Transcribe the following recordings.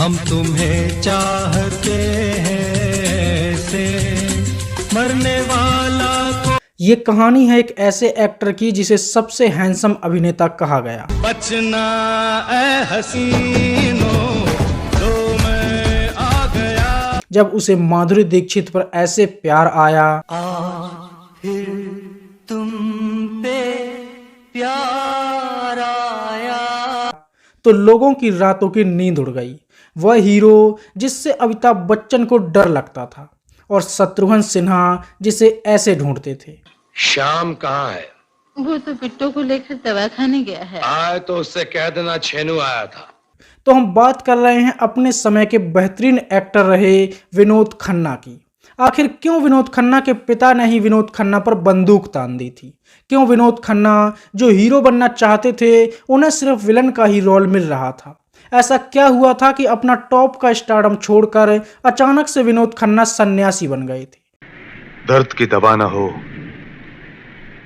हम तुम्हें चाहते हैं से मरने वाला को। ये कहानी है एक ऐसे एक्टर की जिसे सबसे हैंडसम अभिनेता कहा गया। बचना ऐ हसीनो तो मैं आ गया। जब उसे माधुरी दीक्षित पर ऐसे प्यार आया, फिर तुम पे प्यार आया, तो लोगों की रातों की नींद उड़ गई। वह हीरो जिससे अमिताभ बच्चन को डर लगता था और शत्रुघ्न सिन्हा जिसे ऐसे ढूंढते थे। श्याम कहाँ है? वो तो बिट्टू को लेकर दवा खाने गया है। आए तो उससे कह देना छेनू आया था। तो हम बात कर रहे हैं अपने समय के बेहतरीन एक्टर रहे विनोद खन्ना की। आखिर क्यों विनोद खन्ना के पिता ने ही विनोद खन्ना पर बंदूक तान दी थी? क्यों विनोद खन्ना जो हीरो बनना चाहते थे उन्हें सिर्फ विलन का ही रोल मिल रहा था? ऐसा क्या हुआ था कि अपना टॉप का स्टारडम छोड़कर अचानक से विनोद खन्ना सन्यासी बन गए थे? दर्द की दवा ना हो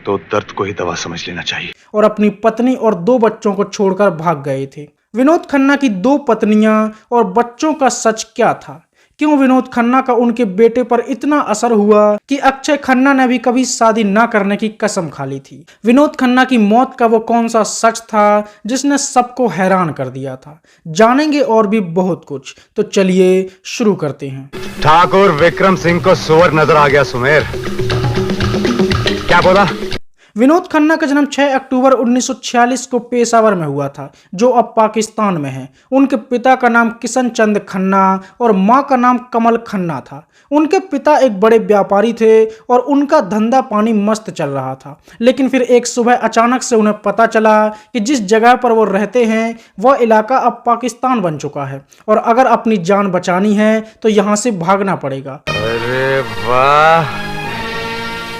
तो दर्द को ही दवा समझ लेना चाहिए। और अपनी पत्नी और 2 बच्चों को छोड़कर भाग गए थे। विनोद खन्ना की 2 पत्नियां और बच्चों का सच क्या था? क्यों विनोद खन्ना का उनके बेटे पर इतना असर हुआ कि अक्षय खन्ना ने भी कभी शादी न करने की कसम खा ली थी? विनोद खन्ना की मौत का वो कौन सा सच था जिसने सबको हैरान कर दिया था? जानेंगे और भी बहुत कुछ। तो चलिए शुरू करते हैं। ठाकुर विक्रम सिंह को सुअर नजर आ गया सुमेर। क्या बोला? विनोद खन्ना का जन्म 6 अक्टूबर 1946 को पेशावर में हुआ था, जो अब पाकिस्तान में है। उनके पिता का नाम किशन चंद खन्ना और मां का नाम कमल खन्ना था। उनके पिता एक बड़े व्यापारी थे और उनका धंधा पानी मस्त चल रहा था। लेकिन फिर एक सुबह अचानक से उन्हें पता चला कि जिस जगह पर वो रहते हैं वह इलाका अब पाकिस्तान बन चुका है और अगर अपनी जान बचानी है तो यहाँ से भागना पड़ेगा। अरे वाह,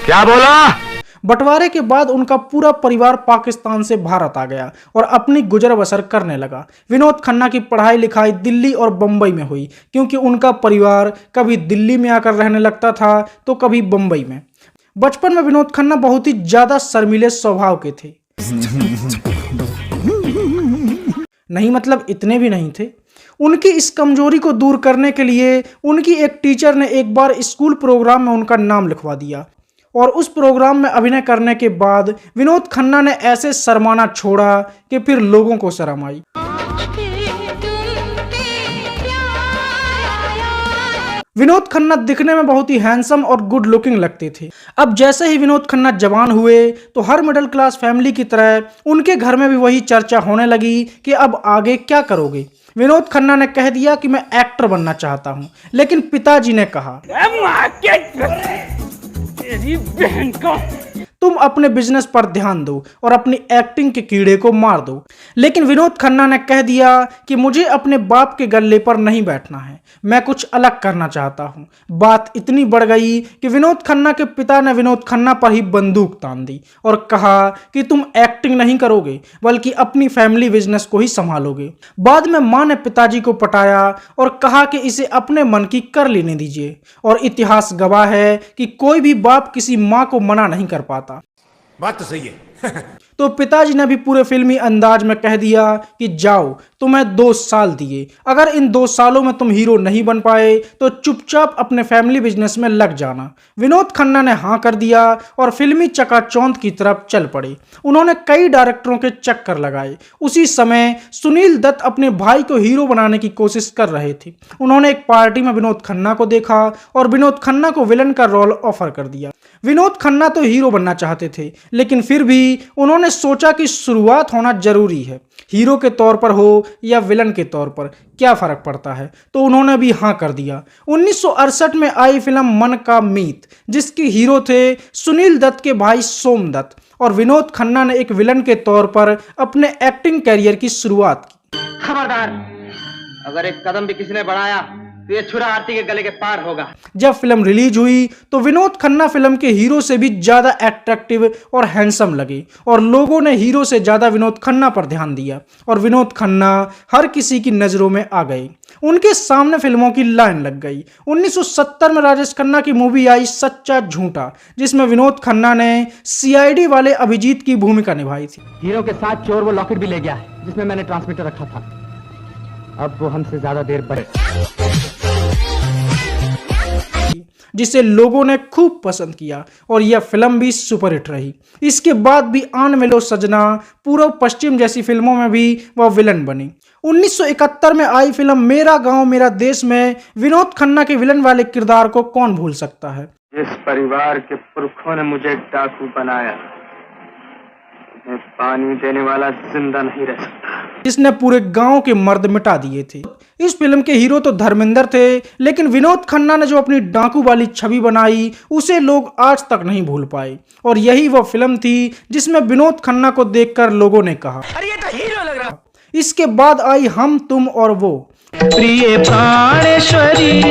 क्या बोला? बंटवारे के बाद उनका पूरा परिवार पाकिस्तान से भारत आ गया और अपनी गुजर बसर करने लगा। विनोद खन्ना की पढ़ाई लिखाई दिल्ली और बम्बई में हुई, क्योंकि उनका परिवार कभी दिल्ली में आकर रहने लगता था तो कभी बम्बई में। बचपन में विनोद खन्ना बहुत ही ज्यादा शर्मीले स्वभाव के थे। नहीं मतलब इतने भी नहीं थे। उनकी इस कमजोरी को दूर करने के लिए उनकी एक टीचर ने एक बार स्कूल प्रोग्राम में उनका नाम लिखवा दिया और उस प्रोग्राम में अभिनय करने के बाद विनोद खन्ना ने ऐसे शर्माना छोड़ा कि फिर लोगों को शर्म आई। विनोद खन्ना दिखने में बहुत ही हैंडसम और गुड लुकिंग लगते थे। अब जैसे ही विनोद खन्ना जवान हुए तो हर मिडिल क्लास फैमिली की तरह उनके घर में भी वही चर्चा होने लगी कि अब आगे क्या करोगे। विनोद खन्ना ने कह दिया कि मैं एक्टर बनना चाहता हूं, लेकिन पिताजी ने कहा तुम अपने बिजनेस पर ध्यान दो और अपनी एक्टिंग के कीड़े को मार दो। लेकिन विनोद खन्ना ने कह दिया कि मुझे अपने बाप के गल्ले पर नहीं बैठना है, मैं कुछ अलग करना चाहता हूँ। बात इतनी बढ़ गई कि विनोद खन्ना के पिता ने विनोद खन्ना पर ही बंदूक तान दी और कहा कि तुम एक्टिंग नहीं करोगे बल्कि अपनी फैमिली बिजनेस को ही संभालोगे। बाद में मां ने पिताजी को पटाया और कहा कि इसे अपने मन की कर लेने दीजिए, और इतिहास गवाह है कि कोई भी बाप किसी मां को मना नहीं कर पाता। बात तो सही है। तो पिताजी ने भी पूरे फिल्मी अंदाज में कह दिया कि जाओ, तुम्हें 2 साल दिए, अगर इन 2 सालों में तुम हीरो नहीं बन पाए तो चुपचाप अपने फैमिली बिजनेस में लग जाना। विनोद खन्ना ने हाँ कर दिया और फिल्मी चकाचौंध की तरफ चल पड़े। उन्होंने कई डायरेक्टरों के चक्कर लगाए। उसी समय सुनील दत्त अपने भाई को हीरो बनाने की कोशिश कर रहे थे। उन्होंने एक पार्टी में विनोद खन्ना को देखा और विनोद खन्ना को विलन का रोल ऑफर कर दिया। विनोद खन्ना तो हीरो बनना चाहते थे, लेकिन फिर भी उन्होंने सोचा कि शुरुआत होना जरूरी है। हीरो के तौर पर हो या विलन के तौर पर क्या फर्क पड़ता है, तो उन्होंने भी हाँ कर दिया। 1968 में आई फिल्म मन का मीत, जिसके हीरो थे सुनील दत्त के भाई सोम दत्त, और विनोद खन्ना ने एक विलन के तौर पर अपने एक्टिंग कैरियर की शुरुआत की। खबरदार, अगर एक कदम भी किसी ने बढ़ाया तो ये छुरा आरती के गले के पार होगा। जब फिल्म रिलीज हुई तो विनोद खन्ना फिल्म के हीरो से भी ज्यादा अट्रैक्टिव और हैंडसम लगे और लोगों ने हीरो से ज्यादा विनोद खन्ना पर ध्यान दिया और विनोद खन्ना हर किसी की नजरों में आ गए। उनके सामने फिल्मों की लाइन लग गई। 1970 में राजेश खन्ना की मूवी आई सच्चा झूठा, जिसमें विनोद खन्ना ने सीआईडी वाले अभिजीत की भूमिका निभाई थी। हीरो के साथ चोर वो लॉकेट भी ले गया है जिसमें मैंने ट्रांसमीटर रखा था। अब वो हमसे ज्यादा देर बड़े जिसे लोगों ने खूब पसंद किया और यह फिल्म भी सुपरहिट रही। इसके बाद भी आन मिलो सजना, पूर्व पश्चिम जैसी फिल्मों में भी वह विलन बनी। 1971 में आई फिल्म मेरा गांव मेरा देश में विनोद खन्ना के विलन वाले किरदार को कौन भूल सकता है। जिस परिवार के पुरखों ने मुझे डाकू बनाया, मैं पानी देने वाला जिंदा नहीं रह सकता। जिसने पूरे गांव के मर्द मिटा दिए थे। इस फिल्म के हीरो तो धर्मेंद्र थे, लेकिन विनोद खन्ना ने जो अपनी डाकू वाली छवि बनाई उसे लोग आज तक नहीं भूल पाए। और यही वह फिल्म थी जिसमें विनोद खन्ना को देखकर लोगों ने कहा, अरे ये तो हीरो लग रहा। इसके बाद आई हम तुम और वो, प्रिय प्राणेश्वरी,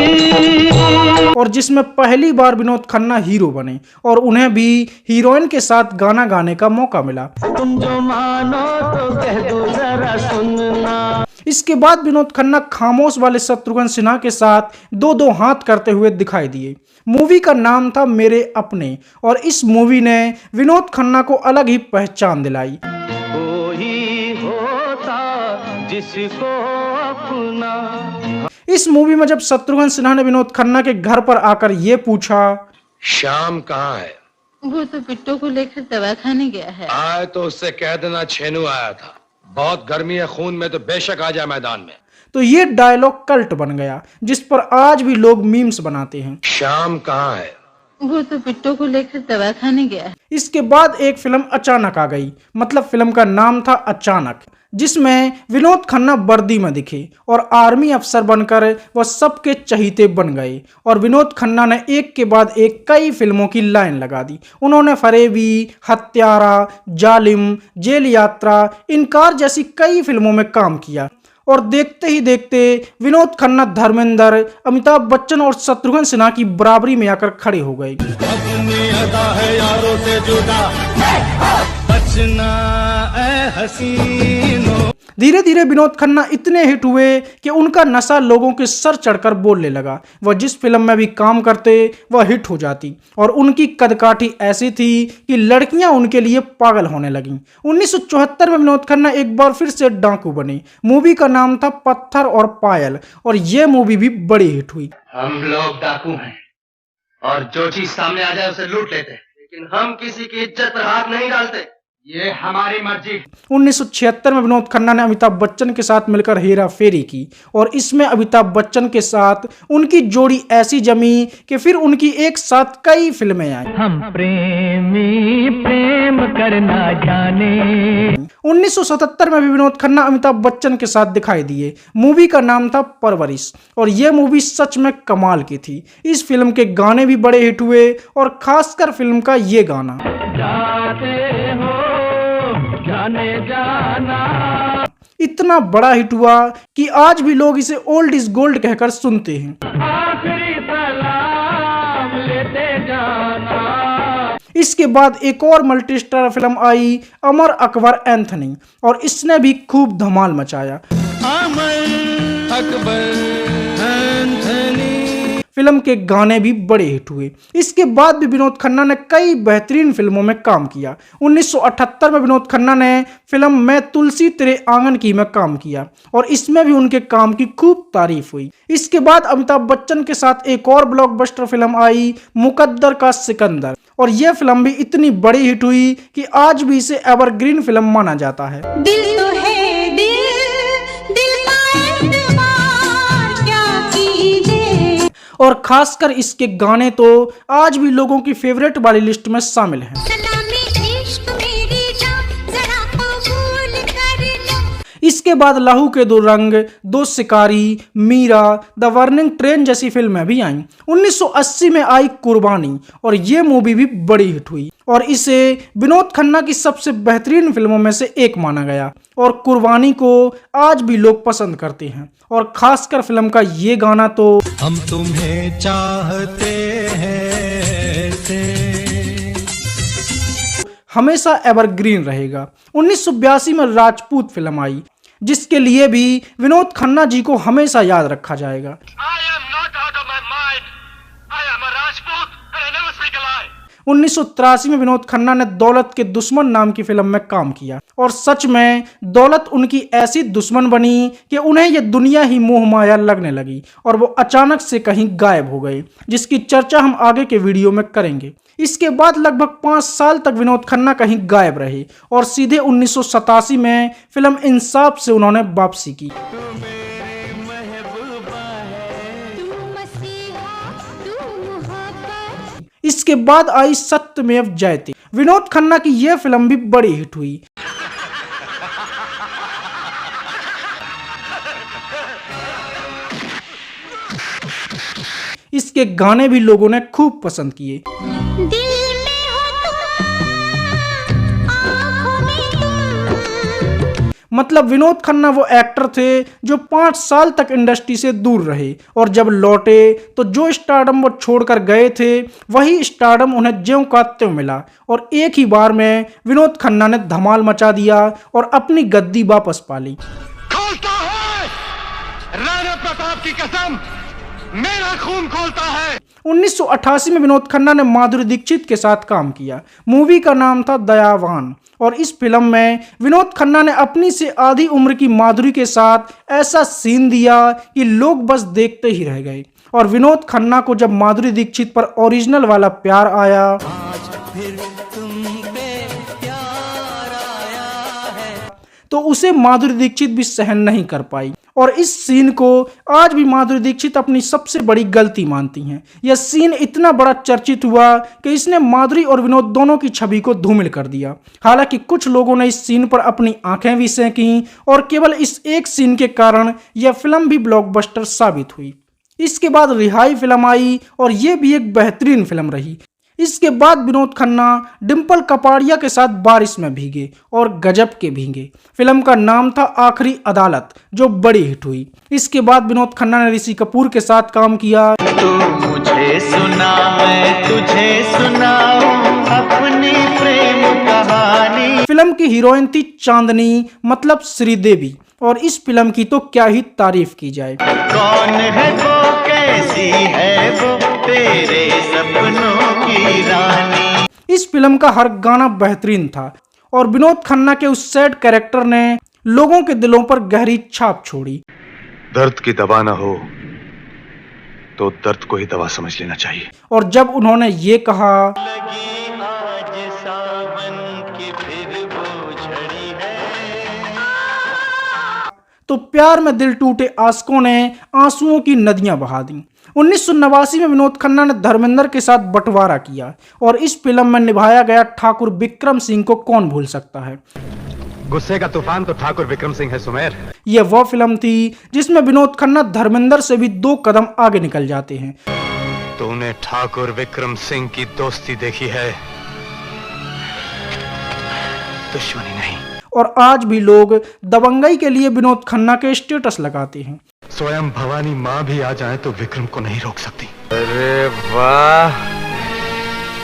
और जिसमें पहली बार विनोद खन्ना हीरो बने और उन्हें भी हीरोइन के साथ गाना गाने का मौका मिला। तुम जो मानो तो कह दो जरा सुनना। इसके बाद विनोद खन्ना खामोश वाले शत्रुघ्न सिन्हा के साथ दो दो हाथ करते हुए दिखाई दिए। मूवी का नाम था मेरे अपने, और इस मूवी ने विनोद खन्ना को अलग ही पहचान दिलाई। कोई होता जिसको अपना। इस मूवी में जब शत्रुघ्न सिन्हा ने विनोद खन्ना के घर पर आकर ये पूछा, श्याम कहाँ है? वो तो बिट्टू को लेकर दवा खाने गया है। आए तो उससे कह देना छेनू आया था। बहुत गर्मी है खून में, तो बेशक आ जाए मैदान में। तो ये डायलॉग कल्ट बन गया, जिस पर आज भी लोग मीम्स बनाते हैं। श्याम कहाँ है? वो तो बिट्टू को लेकर दवा खाने गया है। इसके बाद एक फिल्म अचानक आ गई, मतलब फिल्म का नाम था अचानक, जिसमें विनोद खन्ना वर्दी में दिखे और आर्मी अफसर बनकर वह सबके चहीते बन गए। और विनोद खन्ना ने एक के बाद एक कई फिल्मों की लाइन लगा दी। उन्होंने फरेबी, हत्यारा, जालिम, जेल यात्रा, इनकार जैसी कई फिल्मों में काम किया। और देखते ही देखते विनोद खन्ना धर्मेंद्र, अमिताभ बच्चन और शत्रुघ्न सिन्हा की बराबरी में आकर खड़े हो गए। अपनी अदा है यारों से जुदा, बचना ऐ हसीनो। धीरे धीरे विनोद खन्ना इतने हिट हुए कि उनका नशा लोगों के सर चढ़कर बोलने लगा। वह जिस फिल्म में भी काम करते वह हिट हो जाती, और उनकी कदकाठी ऐसी थी कि लड़कियां उनके लिए पागल होने लगीं। 1974 में विनोद खन्ना एक बार फिर से डाकू बने। मूवी का नाम था पत्थर और पायल, और यह मूवी भी बड़ी हिट हुई। हम लोग डाकू हैं और जो चीज सामने आ जाए उसे लूट लेते हैं, लेकिन हम किसी की इज्जत पर हाथ नहीं डालते। ये हमारी मर्जी। 1976 में विनोद खन्ना ने अमिताभ बच्चन के साथ मिलकर हेरा फेरी की, और इसमें अमिताभ बच्चन के साथ उनकी जोड़ी ऐसी जमी कि फिर उनकी एक साथ कई फिल्में आई। हम प्रेमी प्रेम करना जाने। 1977 में भी विनोद खन्ना अमिताभ बच्चन के साथ दिखाई दिए। मूवी का नाम था परवरिश, और यह मूवी सच में कमाल की थी। इस फिल्म के गाने भी बड़े हिट हुए, और खासकर फिल्म का ये गाना, जाते हो जाने जाना, इतना बड़ा हिट हुआ कि आज भी लोग इसे ओल्ड इज गोल्ड कहकर सुनते हैं। आखिरी सलाम लेते जाना। इसके बाद एक और मल्टी स्टार फिल्म आई, अमर अकबर एंथनी, और इसने भी खूब धमाल मचाया। अमर अकबर एंथनी। फिल्म के गाने भी बड़े हिट हुए। इसके बाद भी विनोद खन्ना ने कई बेहतरीन फिल्मों में काम किया। 1978 में विनोद खन्ना ने फिल्म मैं तुलसी तेरे आंगन की में काम किया, और इसमें भी उनके काम की खूब तारीफ हुई। इसके बाद अमिताभ बच्चन के साथ एक और ब्लॉकबस्टर फिल्म आई, मुकद्दर का सिकंदर, और यह फिल्म भी इतनी बड़ी हिट हुई कि आज भी इसे एवरग्रीन फिल्म माना जाता है। दिल तो है दिल का एतबार क्या कीजिए। और खासकर इसके गाने तो आज भी लोगों की फेवरेट वाली लिस्ट में शामिल हैं। सलामी इश्क मेरी जान जरा कबूल कर लो। इसके बाद लहू के दो रंग, दो शिकारी, मीरा, द वर्निंग ट्रेन जैसी फिल्में भी आईं। 1980 में आई कुर्बानी, और ये मूवी भी बड़ी हिट हुई, और इसे विनोद खन्ना की सबसे बेहतरीन फिल्मों में से एक माना गया। और कुर्बानी को आज भी लोग पसंद करते हैं, और खासकर फिल्म का ये गाना तो, हम तुम्हें चाहते हैं से, हमेशा एवरग्रीन रहेगा। 1982 में राजपूत फिल्म आई, जिसके लिए भी विनोद खन्ना जी को हमेशा याद रखा जाएगा। 1983 में विनोद खन्ना ने दौलत के दुश्मन नाम की फिल्म में काम किया और सच में दौलत उनकी ऐसी दुश्मन बनी कि उन्हें यह दुनिया ही मोह माया लगने लगी और वो अचानक से कहीं गायब हो गए, जिसकी चर्चा हम आगे के वीडियो में करेंगे। इसके बाद लगभग 5 साल तक विनोद खन्ना कहीं गायब रहे और सीधे 1987 में फिल्म इंसाफ से उन्होंने वापसी की। इसके बाद आई सत्यमेव जयते। विनोद खन्ना की यह फिल्म भी बड़ी हिट हुई। इसके गाने भी लोगों ने खूब पसंद किए। दिल में हो तुम, आँखों में तुम। मतलब विनोद खन्ना वो एक्टर थे जो 5 साल तक इंडस्ट्री से दूर रहे और जब लौटे तो जो स्टारडम वो छोड़कर गए थे वही स्टारडम उन्हें ज्यों का त्यों मिला और एक ही बार में विनोद खन्ना ने धमाल मचा दिया और अपनी गद्दी वापस पा ली। खोलता है राणा प्रताप की कसम, मेरा खून खोलता है। 1988 में विनोद खन्ना ने माधुरी दीक्षित के साथ काम किया। मूवी का नाम था दयावान और इस फिल्म में विनोद खन्ना ने अपनी से आधी उम्र की माधुरी के साथ ऐसा सीन दिया कि लोग बस देखते ही रह गए। और विनोद खन्ना को जब माधुरी दीक्षित पर ओरिजिनल वाला प्यार आया तो उसे माधुरी दीक्षित भी सहन नहीं कर पाई और इस सीन को आज भी माधुरी दीक्षित अपनी सबसे बड़ी गलती मानती हैं। यह सीन इतना बड़ा चर्चित हुआ कि इसने माधुरी और विनोद दोनों की छवि को धूमिल कर दिया। हालांकि कुछ लोगों ने इस सीन पर अपनी आंखें भी सेंकी और केवल इस एक सीन के कारण यह फिल्म भी ब्लॉकबस्टर साबित हुई। इसके बाद रिहाई फिल्म आई और यह भी एक बेहतरीन फिल्म रही। इसके बाद विनोद खन्ना डिम्पल कपाड़िया के साथ बारिश में भीगे और गजब के भीगे। फिल्म का नाम था आखिरी अदालत जो बड़ी हिट हुई। इसके बाद विनोद खन्ना ने ऋषि कपूर के साथ काम किया। तू मुझे सुना मैं तुझे सुनाऊं अपनी प्रेम कहानी। फिल्म की हीरोइन थी चांदनी मतलब श्रीदेवी और इस फिल्म की तो क्या ही तारीफ की जाए। कौन है वो कैसी है वो तेरे सपनों की रानी। इस फिल्म का हर गाना बेहतरीन था और विनोद खन्ना के उस सैड कैरेक्टर ने लोगों के दिलों पर गहरी छाप छोड़ी। दर्द की दवा ना हो तो दर्द को ही दवा समझ लेना चाहिए। और जब उन्होंने ये कहा लगी आज सावन की फिर वो झड़ी है तो प्यार में दिल टूटे आशिकों ने आंसुओं की नदियां बहा दी। 1989 में विनोद खन्ना ने धर्मेंद्र के साथ बंटवारा किया और इस फिल्म में निभाया गया ठाकुर विक्रम सिंह को कौन भूल सकता है। गुस्से का तूफान तो ठाकुर विक्रम सिंह है सुमेर। यह वह फिल्म थी जिसमें विनोद खन्ना धर्मेंद्र से भी 2 कदम आगे निकल जाते हैं। तूने ठाकुर विक्रम सिंह की दोस्ती देखी है, दुश्मनी नहीं। और आज भी लोग दबंगई के लिए विनोद खन्ना के स्टेटस लगाते हैं। स्वयं भवानी माँ भी आ जाए तो विक्रम को नहीं रोक सकती। अरे वाह,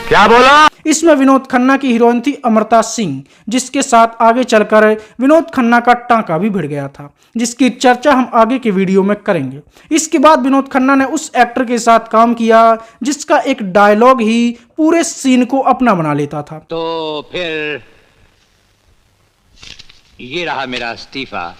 क्या बोला? इसमें विनोद खन्ना की हीरोइन थी अमृता सिंह जिसके साथ आगे चलकर विनोद खन्ना का टांका भी भिड़ गया था, जिसकी चर्चा हम आगे के वीडियो में करेंगे। इसके बाद विनोद खन्ना ने उस एक्टर के साथ काम किया जिसका एक डायलॉग ही पूरे सीन को अपना बना लेता था। तो फिर ये रहा मेरा इस्तीफा,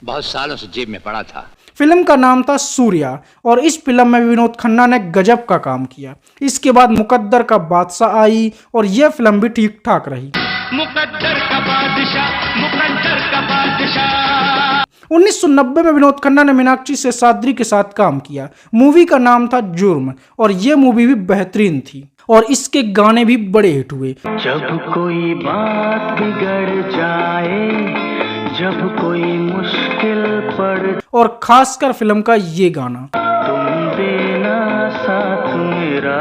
बहुत सालों से जेब में पड़ा था। फिल्म का नाम था सूर्या और इस फिल्म में विनोद खन्ना ने गजब का काम किया। इसके बाद मुकद्दर का बादशाह आई और यह फिल्म भी ठीक ठाक रही। मुकद्दर का बादशाह, मुकद्दर का बादशाह। 1990 में विनोद खन्ना ने मीनाक्षी शेषाद्री के साथ काम किया। मूवी का नाम था जुर्म और यह मूवी भी बेहतरीन थी और इसके गाने भी बड़े हिट हुए। जब कोई बात बिगड़ जाए, जब कोई मुश्किल पड़, और खासकर फिल्म का ये गाना तुम देना साथ मेरा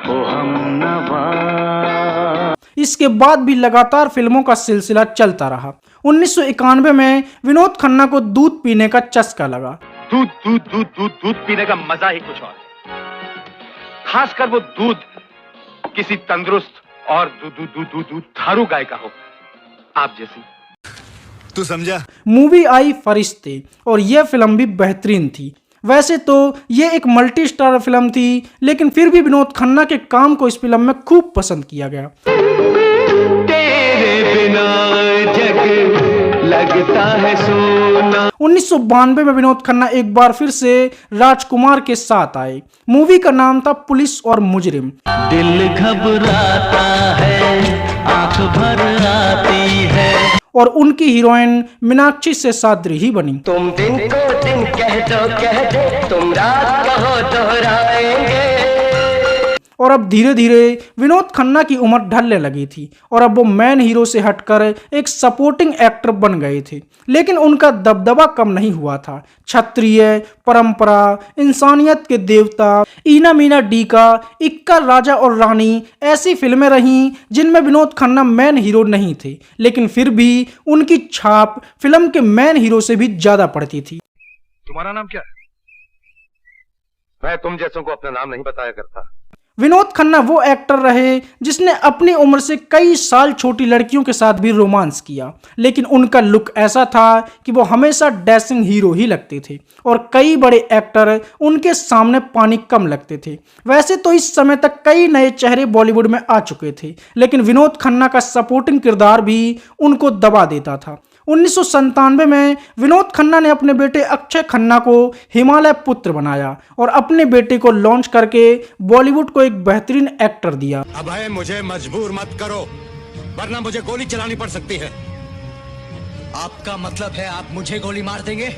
ओ हमनवा। इसके बाद भी लगातार फिल्मों का सिलसिला चलता रहा। 1991 में विनोद खन्ना को दूध पीने का चस्का लगा। दूध दूध दूध दूध दूध पीने का मजा ही कुछ और है, खासकर वो दूध किसी तंदुरुस्त और दुधारू गाय का हो, आप जैसी। तू समझा? मूवी आई फरिश्ते और यह फिल्म भी बेहतरीन थी। वैसे तो ये एक मल्टी स्टार फिल्म थी, लेकिन फिर भी विनोद खन्ना के काम को इस फिल्म में खूब पसंद किया गया। तेरे बिना जग लगता है सोना। 1992 में विनोद खन्ना एक बार फिर से राजकुमार के साथ आए। मूवी का नाम था पुलिस और मुजरिम। दिल घबराता है, आंख भर आती है। और उनकी हीरोइन मीनाक्षी से सादरी ही बनी। तुम दिन को दिन कह दो, तुम रात कहो दोहराएंगे। और अब धीरे धीरे विनोद खन्ना की उम्र ढलने लगी थी और अब वो मेन हीरो से हटकर एक सपोर्टिंग एक्टर बन गए थे, लेकिन उनका दबदबा कम नहीं हुआ था। क्षत्रिय, परंपरा, इंसानियत के देवता, ईना मीना डी का, इक्का राजा और रानी ऐसी फिल्में रहीं जिनमें विनोद खन्ना मेन हीरो नहीं थे, लेकिन फिर भी उनकी छाप फिल्म के मेन हीरो से भी ज्यादा पड़ती थी। तुम्हारा नाम क्या है? मैं तुम जैसों को अपना नाम नहीं बताया करता। विनोद खन्ना वो एक्टर रहे जिसने अपनी उम्र से कई साल छोटी लड़कियों के साथ भी रोमांस किया, लेकिन उनका लुक ऐसा था कि वो हमेशा डैशिंग हीरो ही लगते थे और कई बड़े एक्टर उनके सामने पानी कम लगते थे। वैसे तो इस समय तक कई नए चेहरे बॉलीवुड में आ चुके थे, लेकिन विनोद खन्ना का सपोर्टिंग किरदार भी उनको दबा देता था। 1997 में विनोद खन्ना ने अपने बेटे अक्षय खन्ना को हिमालय पुत्र बनाया और अपने बेटे को लॉन्च करके बॉलीवुड को एक बेहतरीन एक्टर दिया। अभय, मुझे मजबूर मत करो, वरना मुझे गोली चलानी पड़ सकती है। आपका मतलब है आप मुझे गोली मार देंगे?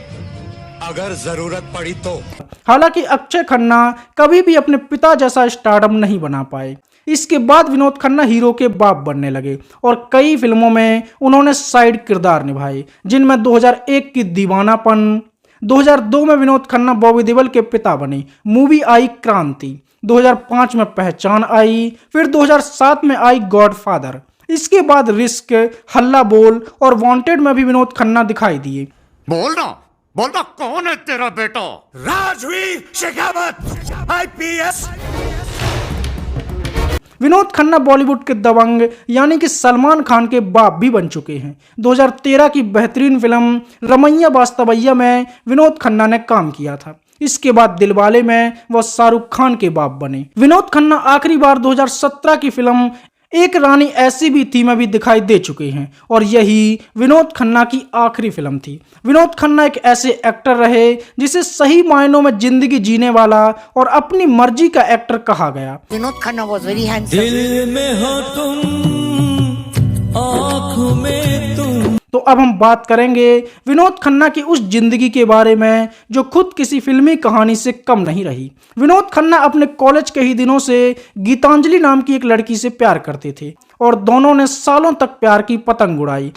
अगर जरूरत पड़ी तो। हालांकि अक्षय खन्ना कभी भी अपने पिता जैसा स्टारडम नहीं बना पाए। इसके बाद विनोद खन्ना हीरो के बाप बनने लगे और कई फिल्मों में उन्होंने साइड किरदार निभाए, जिनमें 2001 की दीवानापन, 2002 में विनोद खन्ना बॉबी देओल के पिता बने, मूवी आई क्रांति, 2005 में पहचान आई, फिर 2007 में आई गॉडफादर। इसके बाद रिस्क, हल्ला बोल और वांटेड में भी विनोद खन्ना दिखाई दिए। बोलना कौन है तेरा बेटा? राजवीर शेखावत, IPS। विनोद खन्ना बॉलीवुड के दबंग यानी कि सलमान खान के बाप भी बन चुके हैं। 2013 की बेहतरीन फिल्म रमैया वास्तवैया में विनोद खन्ना ने काम किया था। इसके बाद दिलवाले में वह शाहरुख खान के बाप बने। विनोद खन्ना आखिरी बार 2017 की फिल्म एक रानी ऐसी भी थी में भी दिखाई दे चुके हैं और यही विनोद खन्ना की आखिरी फिल्म थी। विनोद खन्ना एक ऐसे एक्टर रहे जिसे सही मायनों में जिंदगी जीने वाला और अपनी मर्जी का एक्टर कहा गया। Vinod Khanna was very handsome. दिल में हो तुम, आँखों में तुम। तो अब हम बात करेंगे विनोद खन्ना की उस जिंदगी के बारे में जो खुद किसी फिल्मी कहानी से कम नहीं रही। विनोद खन्ना अपने कॉलेज के ही दिनों से गीतांजलि नाम की एक लड़की से प्यार करते थे और दोनों ने सालों तक प्यार की पतंग उड़ाई।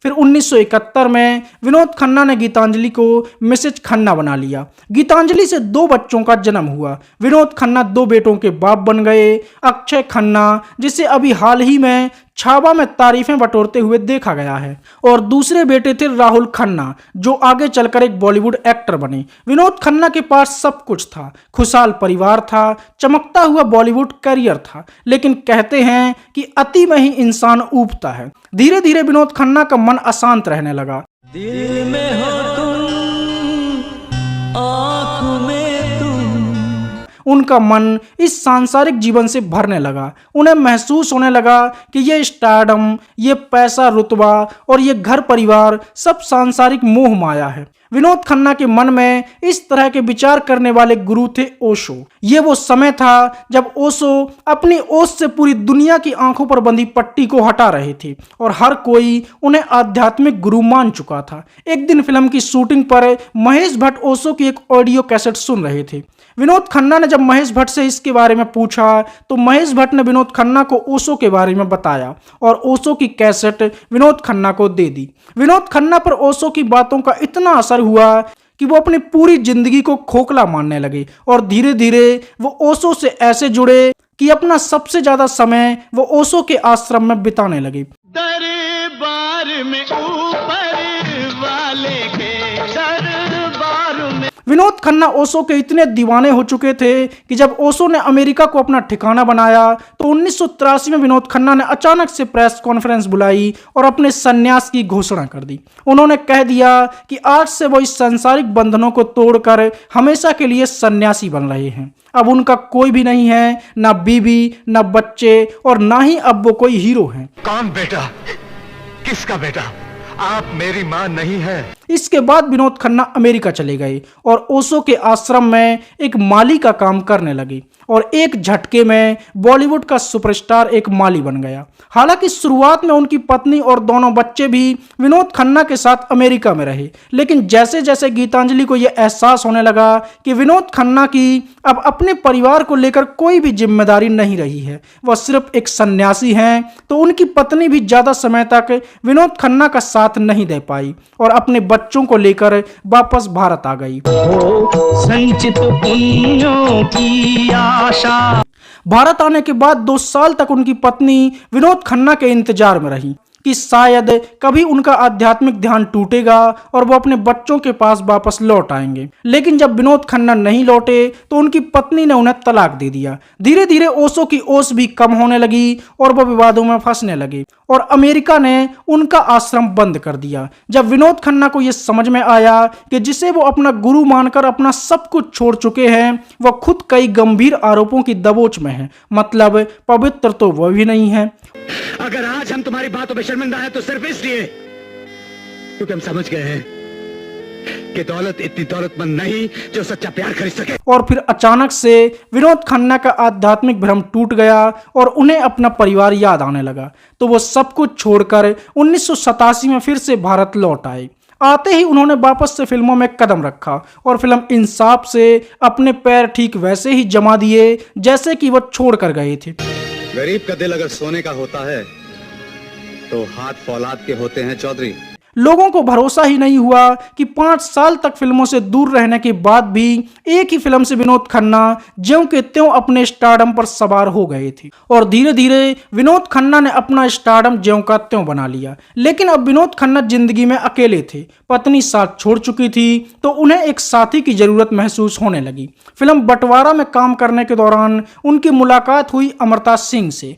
फिर 1971 में विनोद खन्ना ने गीतांजलि को मिसेज खन्ना बना लिया। गीतांजलि से 2 बच्चों का जन्म हुआ। विनोद खन्ना 2 बेटों के बाप बन गए। अक्षय खन्ना, जिसे अभी हाल ही में छावा में तारीफें बटोरते हुए देखा गया है, और दूसरे बेटे थे राहुल खन्ना, जो आगे चलकर एक बॉलीवुड एक्टर बने। विनोद खन्ना के पास सब कुछ था, खुशहाल परिवार था, चमकता हुआ बॉलीवुड करियर था, लेकिन कहते हैं कि अति में ही इंसान ऊबता है। धीरे धीरे विनोद खन्ना का मन अशांत रहने लगा। दिल में हो तुम, आँखों में तुम। उनका मन इस सांसारिक जीवन से भरने लगा। उन्हें महसूस होने लगा कि ये स्टारडम, ये पैसा, रुतबा और ये घर परिवार सब सांसारिक मोह माया है। विनोद खन्ना के मन में इस तरह के विचार करने वाले गुरु थे ओशो। ये वो समय था जब ओशो अपनी ओस से पूरी दुनिया की आंखों पर बंधी पट्टी को हटा रहे थे और हर कोई उन्हें आध्यात्मिक गुरु मान चुका था। एक दिन फिल्म की शूटिंग पर महेश भट्ट ओशो की एक ऑडियो कैसेट सुन रहे थे। विनोद खन्ना ने जब महेश भट्ट से इसके बारे में पूछा तो महेश भट्ट ने विनोद खन्ना को ओशो के बारे में बताया और ओशो की कैसेट विनोद खन्ना को दे दी। विनोद खन्ना पर ओशो की बातों का इतना असर हुआ कि वो अपनी पूरी जिंदगी को खोखला मानने लगे और धीरे धीरे वो ओशो से ऐसे जुड़े कि अपना सबसे ज्यादा समय वो ओशो के आश्रम में बिताने लगे। दरबार में ऊपर वाले के दरबार में। विनोद खन्ना ओशो के इतने दीवाने हो चुके थे कि जब ओशो ने अमेरिका को अपना ठिकाना बनाया तो 1983 में विनोद खन्ना ने अचानक से प्रेस कॉन्फ्रेंस बुलाई और अपने संन्यास की घोषणा कर दी। उन्होंने कह दिया कि आज से वो इस सांसारिक बंधनों को तोड़कर हमेशा के लिए सन्यासी बन रहे हैं। अब उनका कोई भी नहीं है, ना बीवी, ना बच्चे और ना ही अब वो कोई हीरो हैं। कौन बेटा? किसका बेटा? आप मेरी मां नहीं है। इसके बाद विनोद खन्ना अमेरिका चले गए और ओशो के आश्रम में एक माली का काम करने लगे और एक झटके में बॉलीवुड का सुपरस्टार एक माली बन गया। हालांकि शुरुआत में उनकी पत्नी और दोनों बच्चे भी विनोद खन्ना के साथ अमेरिका में रहे, लेकिन जैसे जैसे गीतांजलि को यह एहसास होने लगा कि विनोद खन्ना की अब अपने परिवार को लेकर कोई भी जिम्मेदारी नहीं रही है, वह सिर्फ एक सन्यासी हैं, तो उनकी पत्नी भी ज्यादा समय तक विनोद खन्ना का साथ नहीं दे पाई और अपने बच्चों को लेकर वापस भारत आ गई। संचित पुण्यों की आशा। भारत आने के बाद 2 साल तक उनकी पत्नी विनोद खन्ना के इंतजार में रही कि शायद कभी उनका आध्यात्मिक ध्यान टूटेगा और वो अपने बच्चों के पास वापस लौट आएंगे। लेकिन जब विनोद खन्ना नहीं लौटे तो उनकी पत्नी ने उन्हें तलाक दे दिया। धीरे धीरे ओशो की ओस भी कम होने लगी और वो विवादों में फंसने लगे और अमेरिका ने उनका आश्रम बंद कर दिया। जब विनोद खन्ना को यह समझ में आया कि जिसे वो अपना गुरु मानकर अपना सब कुछ छोड़ चुके हैं, वह खुद कई गंभीर आरोपों की दबोच में है, मतलब पवित्र तो वह भी नहीं है। अगर आज हम तुम्हारी बातों में शर्मिंदा हैं तो सिर्फ इसलिए क्योंकि हम समझ गए हैं कि दौलत इतनी दौलतमंद नहीं जो सच्चा प्यार खरीद सके। और फिर अचानक से विनोद खन्ना का आध्यात्मिक भ्रम टूट गया और उन्हें अपना परिवार याद आने लगा, तो वो सब कुछ छोड़कर 1987 में फिर से भारत लौट आए। आते ही उन्होंने वापस से फिल्मों में कदम रखा और फिल्म इंसाफ से अपने पैर ठीक वैसे ही जमा दिए जैसे कि वो छोड़ कर गए थे। गरीब का दिल अगर सोने का होता है तो हाथ फौलाद के होते हैं चौधरी। लोगों को भरोसा ही नहीं हुआ कि 5 साल तक फिल्मों से दूर रहने के बाद भी एक ही फिल्म से विनोद खन्ना ज्यों के त्यों अपने स्टारडम पर सवार हो गए थे और धीरे धीरे विनोद खन्ना ने अपना स्टारडम ज्यों का त्यों बना लिया। लेकिन अब विनोद खन्ना जिंदगी में अकेले थे, पत्नी साथ छोड़ चुकी थी, तो उन्हें एक साथी की जरूरत महसूस होने लगी। फिल्म बंटवारा में काम करने के दौरान उनकी मुलाकात हुई अमृता सिंह से।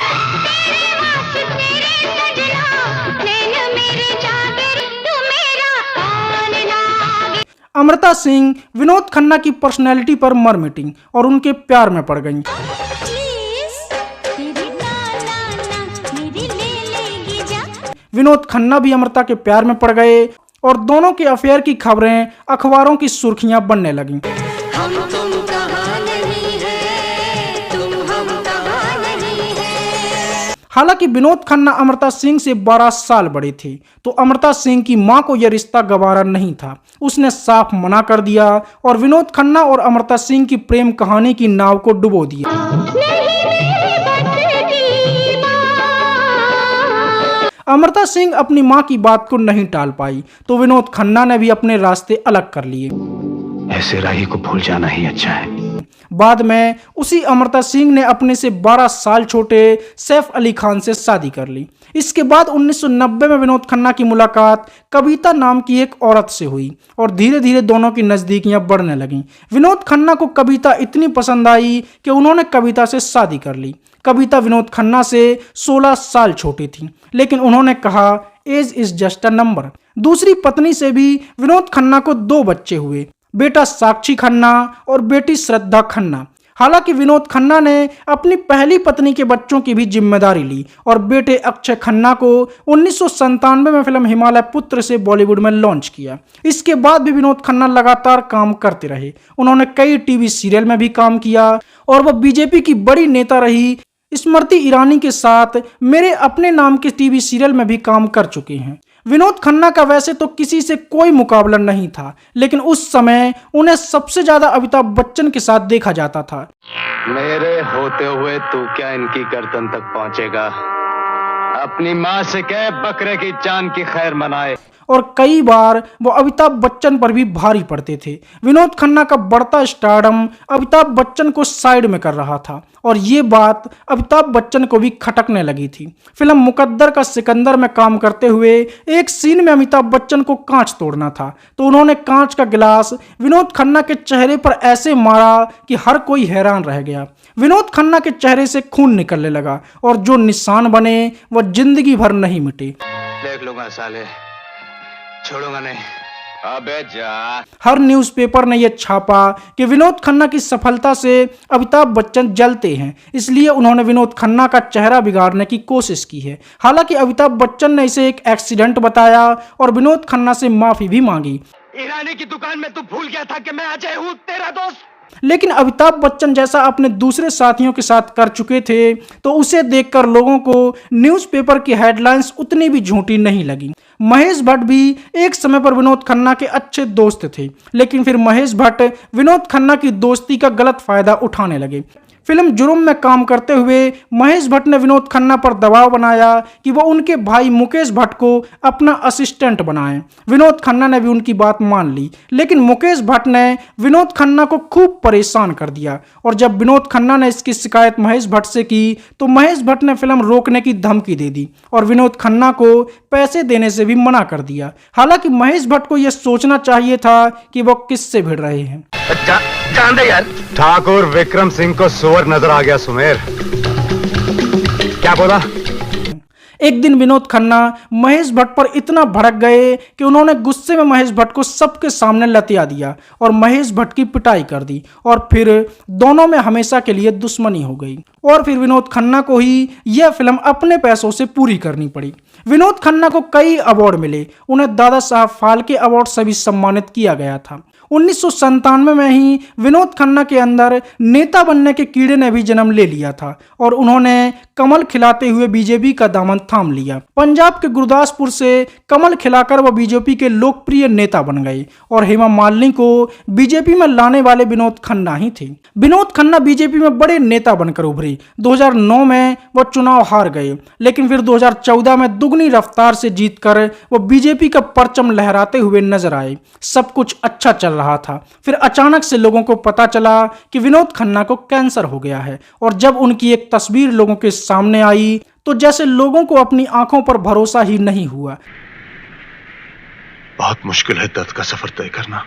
अमृता सिंह विनोद खन्ना की पर्सनैलिटी पर मर मिटी और उनके प्यार में पड़ गईं। विनोद खन्ना भी अमृता के प्यार में पड़ गए और दोनों के अफेयर की खबरें अखबारों की सुर्खियां बनने लगीं। हालांकि विनोद खन्ना अमृता सिंह से 12 साल बड़े थे, तो अमृता सिंह की मां को यह रिश्ता गवारा नहीं था। उसने साफ मना कर दिया और विनोद खन्ना और अमृता सिंह की प्रेम कहानी की नाव को डुबो दिया। अमृता सिंह अपनी मां की बात को नहीं टाल पाई, तो विनोद खन्ना ने भी अपने रास्ते अलग कर लिए। ऐसे राही को भूल जाना ही अच्छा है। बाद में उसी अमृता सिंह ने अपने से 12 साल छोटे सैफ अली खान से शादी कर ली। इसके बाद 1990 में विनोद खन्ना की मुलाकात कविता नाम की एक औरत से हुई और धीरे धीरे दोनों की नजदीकियां बढ़ने लगीं। विनोद खन्ना को कविता इतनी पसंद आई कि उन्होंने कविता से शादी कर ली। कविता विनोद खन्ना से 16 साल छोटी थी, लेकिन उन्होंने कहा age is just a number. दूसरी पत्नी से भी विनोद खन्ना को 2 बच्चे हुए, बेटा साक्षी खन्ना और बेटी श्रद्धा खन्ना। हालांकि विनोद खन्ना ने अपनी पहली पत्नी के बच्चों की भी जिम्मेदारी ली और बेटे अक्षय खन्ना को 1997 में फिल्म हिमालय पुत्र से बॉलीवुड में लॉन्च किया। इसके बाद भी विनोद खन्ना लगातार काम करते रहे। उन्होंने कई टीवी सीरियल में भी काम किया और वह बीजेपी की बड़ी नेता रही स्मृति ईरानी के साथ मेरे अपने नाम के टीवी सीरियल में भी काम कर चुके हैं। विनोद खन्ना का वैसे तो किसी से कोई मुकाबला नहीं था, लेकिन उस समय उन्हें सबसे ज्यादा अमिताभ बच्चन के साथ देखा जाता था। मेरे होते हुए तू क्या इनकी गर्दन तक पहुंचेगा? अपनी माँ से कह बकरे की जान की खैर मनाए। और कई बार वो अमिताभ बच्चन पर भी भारी पड़ते थे। विनोद खन्ना का बढ़ता स्टारडम अमिताभ बच्चन को साइड में कर रहा था और ये बात अमिताभ बच्चन को भी खटकने लगी थी। फिल्म मुकद्दर का सिकंदर में काम करते हुए एक सीन में अमिताभ बच्चन को कांच तोड़ना था तो उन्होंने कांच का गिलास विनोद खन्ना के चेहरे पर ऐसे मारा कि हर कोई हैरान रह गया। विनोद खन्ना के चेहरे से खून निकलने लगा और जो निशान बने वह जिंदगी भर नहीं मिटे। देख लूंगा साले, छोड़ूंगा नहीं। अबे जा। हर न्यूज़पेपर ने यह छापा कि विनोद खन्ना की सफलता से अमिताभ बच्चन जलते हैं, इसलिए उन्होंने विनोद खन्ना का चेहरा बिगाड़ने की कोशिश की है। हालांकि अमिताभ बच्चन ने इसे एक एक्सीडेंट बताया और विनोद खन्ना से माफी भी मांगी। ईरानी की दुकान में तू भूल गया था कि मैं अजय हूँ, तेरा दोस्त। लेकिन अमिताभ बच्चन जैसा अपने दूसरे साथियों के साथ कर चुके थे तो उसे देखकर लोगों को न्यूज़पेपर की हेडलाइंस उतनी भी झूठी नहीं लगी। महेश भट्ट भी एक समय पर विनोद खन्ना के अच्छे दोस्त थे, लेकिन फिर महेश भट्ट विनोद खन्ना की दोस्ती का गलत फायदा उठाने लगे। फिल्म जुर्म में काम करते हुए महेश भट्ट ने विनोद खन्ना पर दबाव बनाया कि वो उनके भाई मुकेश भट्ट को अपना असिस्टेंट बनाएं। विनोद खन्ना ने भी उनकी बात मान ली, लेकिन मुकेश भट्ट ने विनोद खन्ना को खूब परेशान कर दिया और जब विनोद खन्ना ने इसकी शिकायत महेश भट्ट से की तो महेश भट्ट ने फिल्म रोकने की धमकी दे दी और विनोद खन्ना को पैसे देने से भी मना कर दिया। हालांकि महेश भट्ट को यह सोचना चाहिए था कि वो किससे भिड़ रहे हैं। जान दे यार। ठाकुर विक्रम सिंह को सुअर नजर आ गया। सुमेर क्या बोला? एक दिन विनोद खन्ना महेश भट्ट पर इतना भड़क गए कि उन्होंने गुस्से में महेश भट्ट को सबके सामने लतिया दिया और महेश भट्ट की पिटाई कर दी और फिर दोनों में हमेशा के लिए दुश्मनी हो गई और फिर विनोद खन्ना को ही यह फिल्म अपने पैसों से पूरी करनी पड़ी। विनोद खन्ना को कई अवार्ड मिले, उन्हें दादा साहब फाल्के अवार्ड से भी सम्मानित किया गया था। 1997 में ही विनोद खन्ना के अंदर नेता बनने के कीड़े ने भी जन्म ले लिया था और उन्होंने कमल खिलाते हुए बीजेपी का दामन थाम लिया। पंजाब के गुरदासपुर से कमल खिलाकर वह बीजेपी के लोकप्रिय नेता बन गए और हेमा मालिनी को बीजेपी में लाने वाले विनोद खन्ना ही थे। विनोद खन्ना बीजेपी में बड़े नेता बनकर उभरे। 2009 में वह चुनाव हार गए, लेकिन फिर 2014 में दुगनी रफ्तार से जीतकर वह बीजेपी का परचम लहराते हुए नजर आए। सब कुछ अच्छा चल रहा था। फिर अचानक से लोगों को पता चला कि विनोद खन्ना को कैंसर हो गया है और जब उनकी एक तस्वीर लोगों के सामने आई तो जैसे लोगों को अपनी आंखों पर भरोसा ही नहीं हुआ। बहुत मुश्किल है दर्द का सफर तय करना।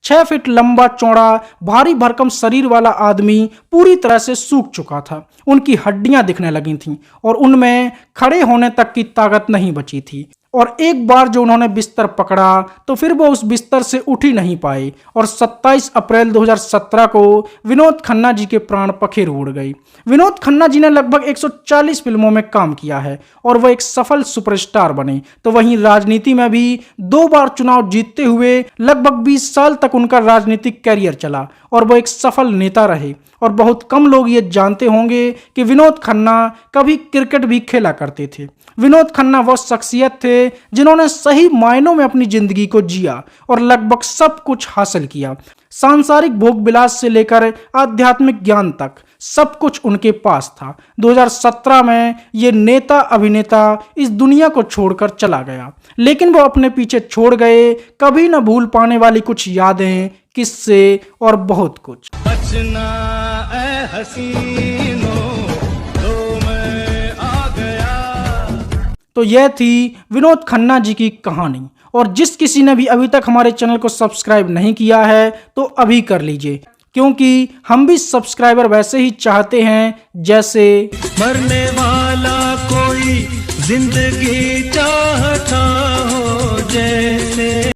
6 फीट लंबा चौड़ा भारी भरकम शरीर वाला आदमी पूरी तरह से सूख चुका था। उनकी हड्डियां दिखने लगी थीं और उनमें खड़े होने तक की ताकत नहीं बची थी और एक बार जो उन्होंने बिस्तर पकड़ा तो फिर वो उस बिस्तर से उठ ही नहीं पाए और 27 अप्रैल 2017 को विनोद खन्ना जी के प्राण पखेरु उड़ गई। विनोद खन्ना जी ने लगभग 140 फिल्मों में काम किया है और वह एक सफल सुपरस्टार बने, तो वहीं राजनीति में भी 2 बार चुनाव जीतते हुए लगभग 20 साल तक उनका राजनीतिक कैरियर चला और वह एक सफल नेता रहे। और बहुत कम लोग ये जानते होंगे कि विनोद खन्ना कभी क्रिकेट भी खेला करते थे। विनोद खन्ना वह शख्सियत थे जिन्होंने सही मायनों में अपनी जिंदगी को जिया और लगभग सब कुछ हासिल किया। सांसारिक भोग विलास से लेकर आध्यात्मिक ज्ञान तक सब कुछ उनके पास था। 2017 में ये नेता अभिनेता इस दुनिया को छोड़कर चला गया, लेकिन वो अपने पीछे छोड़ गए कभी न भूल पाने वाली कुछ यादें, किस्से और बहुत कुछ। बचना ऐ हसीनों तो मैं आ गया। तो यह थी विनोद खन्ना जी की कहानी और जिस किसी ने भी अभी तक हमारे चैनल को सब्सक्राइब नहीं किया है तो अभी कर लीजिए, क्योंकि हम भी सब्सक्राइबर वैसे ही चाहते हैं जैसे मरने वाला कोई जिंदगी चाहता हो। जय